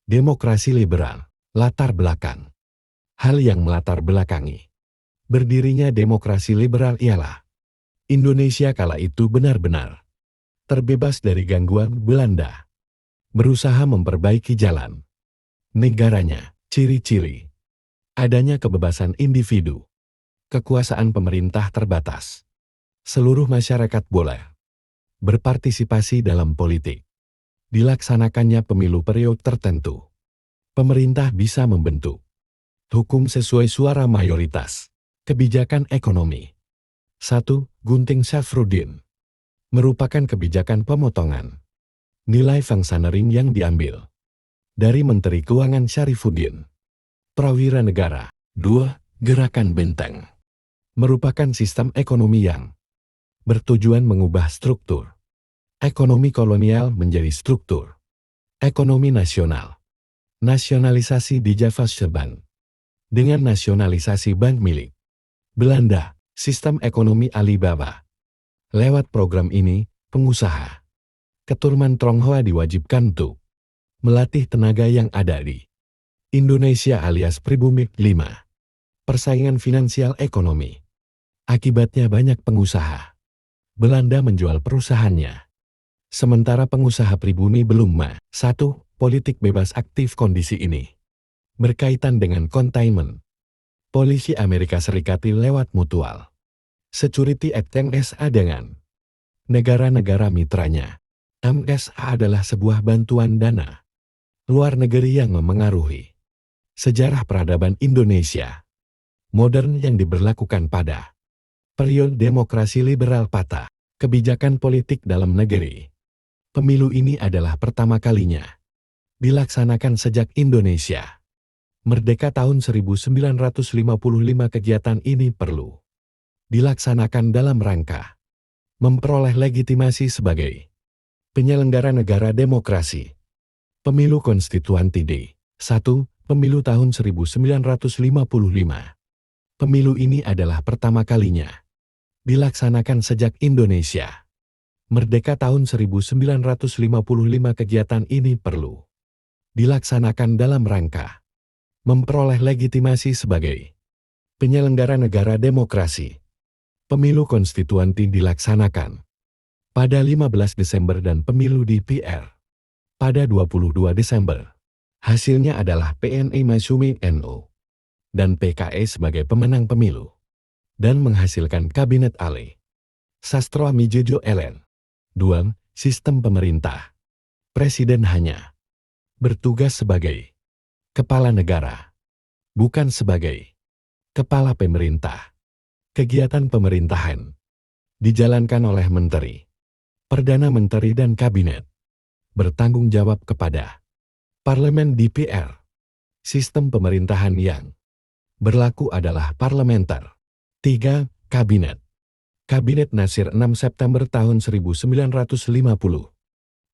Demokrasi liberal, latar belakang. Hal yang melatar belakangi berdirinya demokrasi liberal ialah Indonesia kala itu benar-benar terbebas dari gangguan Belanda, berusaha memperbaiki jalan negaranya. Ciri-ciri adanya kebebasan individu, kekuasaan pemerintah terbatas, seluruh masyarakat boleh berpartisipasi dalam politik, dilaksanakannya pemilu periode tertentu, pemerintah bisa membentuk hukum sesuai suara mayoritas. Kebijakan ekonomi. 1. Gunting Safruddin merupakan kebijakan pemotongan nilai fungsionering yang diambil dari Menteri Keuangan Syarifuddin. Prawira Negara. 2. Gerakan Benteng merupakan sistem ekonomi yang bertujuan mengubah struktur ekonomi kolonial menjadi struktur ekonomi nasional. Nasionalisasi di Java Bank dengan nasionalisasi bank milik Belanda, sistem ekonomi Alibaba. Lewat program ini, pengusaha keturunan Tionghoa diwajibkan untuk melatih tenaga yang ada di Indonesia alias pribumi. 5. Persaingan finansial ekonomi. Akibatnya banyak pengusaha Belanda menjual perusahaannya, sementara pengusaha pribumi belum 1. Politik bebas aktif. Kondisi ini berkaitan dengan containment polisi Amerika Serikat lewat Mutual Security Act MSA dengan negara-negara mitranya. MSA adalah sebuah bantuan dana luar negeri yang memengaruhi sejarah peradaban Indonesia modern yang diberlakukan pada periode demokrasi liberal. Pata kebijakan politik dalam negeri. Pemilu ini adalah pertama kalinya dilaksanakan sejak Indonesia merdeka tahun 1955. Kegiatan ini perlu dilaksanakan dalam rangka memperoleh legitimasi sebagai penyelenggara negara demokrasi. Pemilu konstituante di 1. Pemilu tahun 1955. Pemilu ini adalah pertama kalinya dilaksanakan sejak Indonesia merdeka tahun 1955. Kegiatan ini perlu dilaksanakan dalam rangka memperoleh legitimasi sebagai penyelenggara negara demokrasi. Pemilu konstituante dilaksanakan pada 15 Desember dan pemilu DPR pada 22 Desember. Hasilnya adalah PNI Masyumi NU dan PKS sebagai pemenang pemilu dan menghasilkan Kabinet Ali Sastro Amijojo LN. 2. Sistem pemerintah. Presiden hanya bertugas sebagai kepala negara, bukan sebagai kepala pemerintah. Kegiatan pemerintahan dijalankan oleh Menteri, Perdana Menteri dan Kabinet, bertanggung jawab kepada Parlemen DPR. Sistem pemerintahan yang berlaku adalah parlementer. 3. Kabinet. Kabinet Nasir 6 September tahun 1950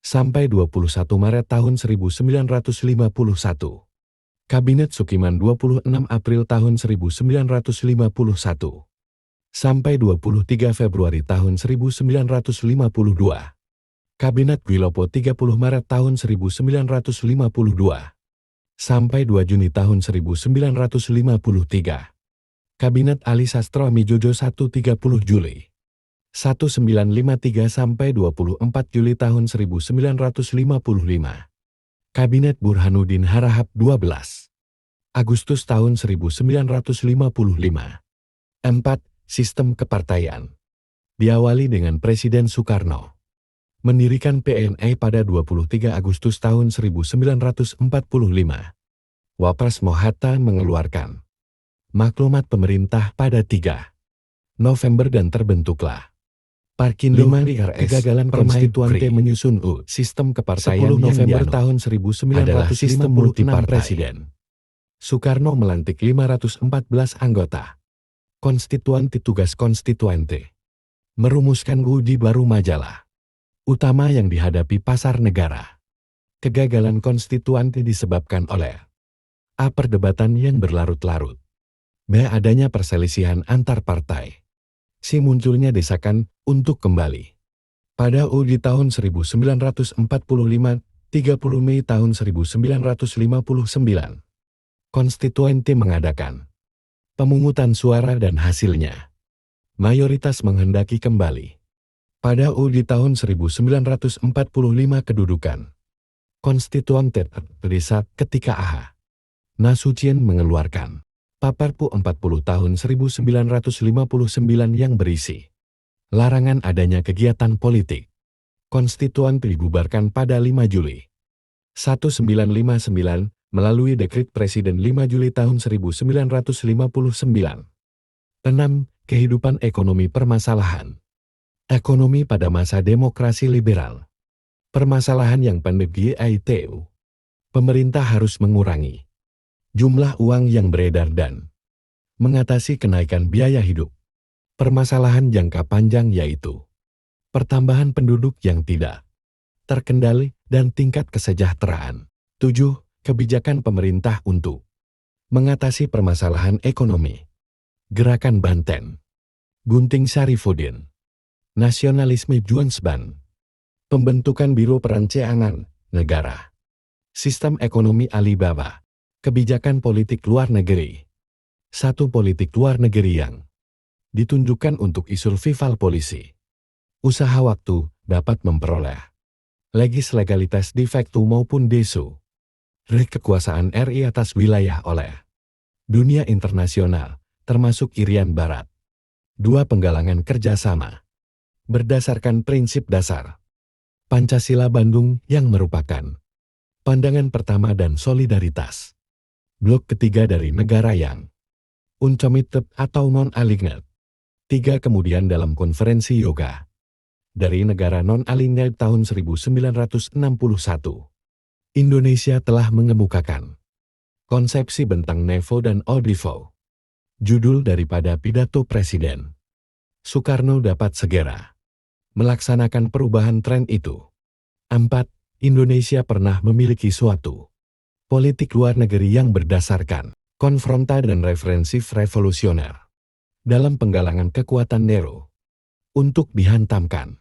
sampai 21 Maret tahun 1951. Kabinet Sukiman 26 April tahun 1951 sampai 23 Februari tahun 1952. Kabinet Wilopo 30 Maret tahun 1952 sampai 2 Juni tahun 1953. Kabinet Ali Sastro Amijojo 1 30 Juli 1953 sampai 24 Juli tahun 1955. Kabinet Burhanuddin Harahap 12 Agustus tahun 1955. 4. Sistem kepartaian. Diawali dengan Presiden Soekarno mendirikan PNI pada 23 Agustus tahun 1945. Wapres Mohatta mengeluarkan maklumat pemerintah pada 3 November dan terbentuklah Parkindo. Kegagalan konstituante menyusun sistem kepartaian 10 November tahun 1956 adalah sistem multipartai. Presiden Soekarno melantik 514 anggota konstituante. Tugas konstituante merumuskan UUD baru majalah utama yang dihadapi pasar negara. Kegagalan konstituante disebabkan oleh A. Perdebatan yang berlarut-larut, B. Adanya perselisihan antar partai, C. Munculnya desakan untuk kembali pada UUD tahun 1945. 30 Mei tahun 1959. Konstituante mengadakan pemungutan suara dan hasilnya mayoritas menghendaki kembali pada di tahun 1945 kedudukan konstituante terdesak ketika A.H. Nasution mengeluarkan Paparpu 40 tahun 1959 yang berisi larangan adanya kegiatan politik. Konstituante dibubarkan pada 5 Juli 1959 melalui Dekrit Presiden 5 Juli tahun 1959. 6. Kehidupan ekonomi permasalahan. Ekonomi pada masa demokrasi liberal. Permasalahan yang pendek yaitu pemerintah harus mengurangi jumlah uang yang beredar dan mengatasi kenaikan biaya hidup. Permasalahan jangka panjang yaitu pertambahan penduduk yang tidak terkendali dan tingkat kesejahteraan. 7. Kebijakan pemerintah untuk mengatasi permasalahan ekonomi. Gerakan Banten, Gunting Sarifuddin, Nasionalisme Juansban, pembentukan Biro Perencanaan Negara, Sistem Ekonomi Alibaba, kebijakan politik luar negeri. 1. Politik luar negeri yang ditunjukkan untuk isu rival polisi. Usaha waktu dapat memperoleh legalitas de facto maupun de jure kekuasaan RI atas wilayah oleh dunia internasional, termasuk Irian Barat. 2. Penggalangan kerjasama berdasarkan prinsip dasar Pancasila Bandung yang merupakan pandangan pertama dan solidaritas blok ketiga dari negara yang uncommitted atau non-aligned. 3. Kemudian dalam konferensi yoga dari negara non-aligned tahun 1961, Indonesia telah mengemukakan konsepsi bentang Nevo dan Odivo. Judul daripada pidato Presiden Soekarno dapat segera melaksanakan perubahan tren itu. 4. Indonesia pernah memiliki suatu politik luar negeri yang berdasarkan konfronta dan referensif revolusioner dalam penggalangan kekuatan Nero untuk dihantamkan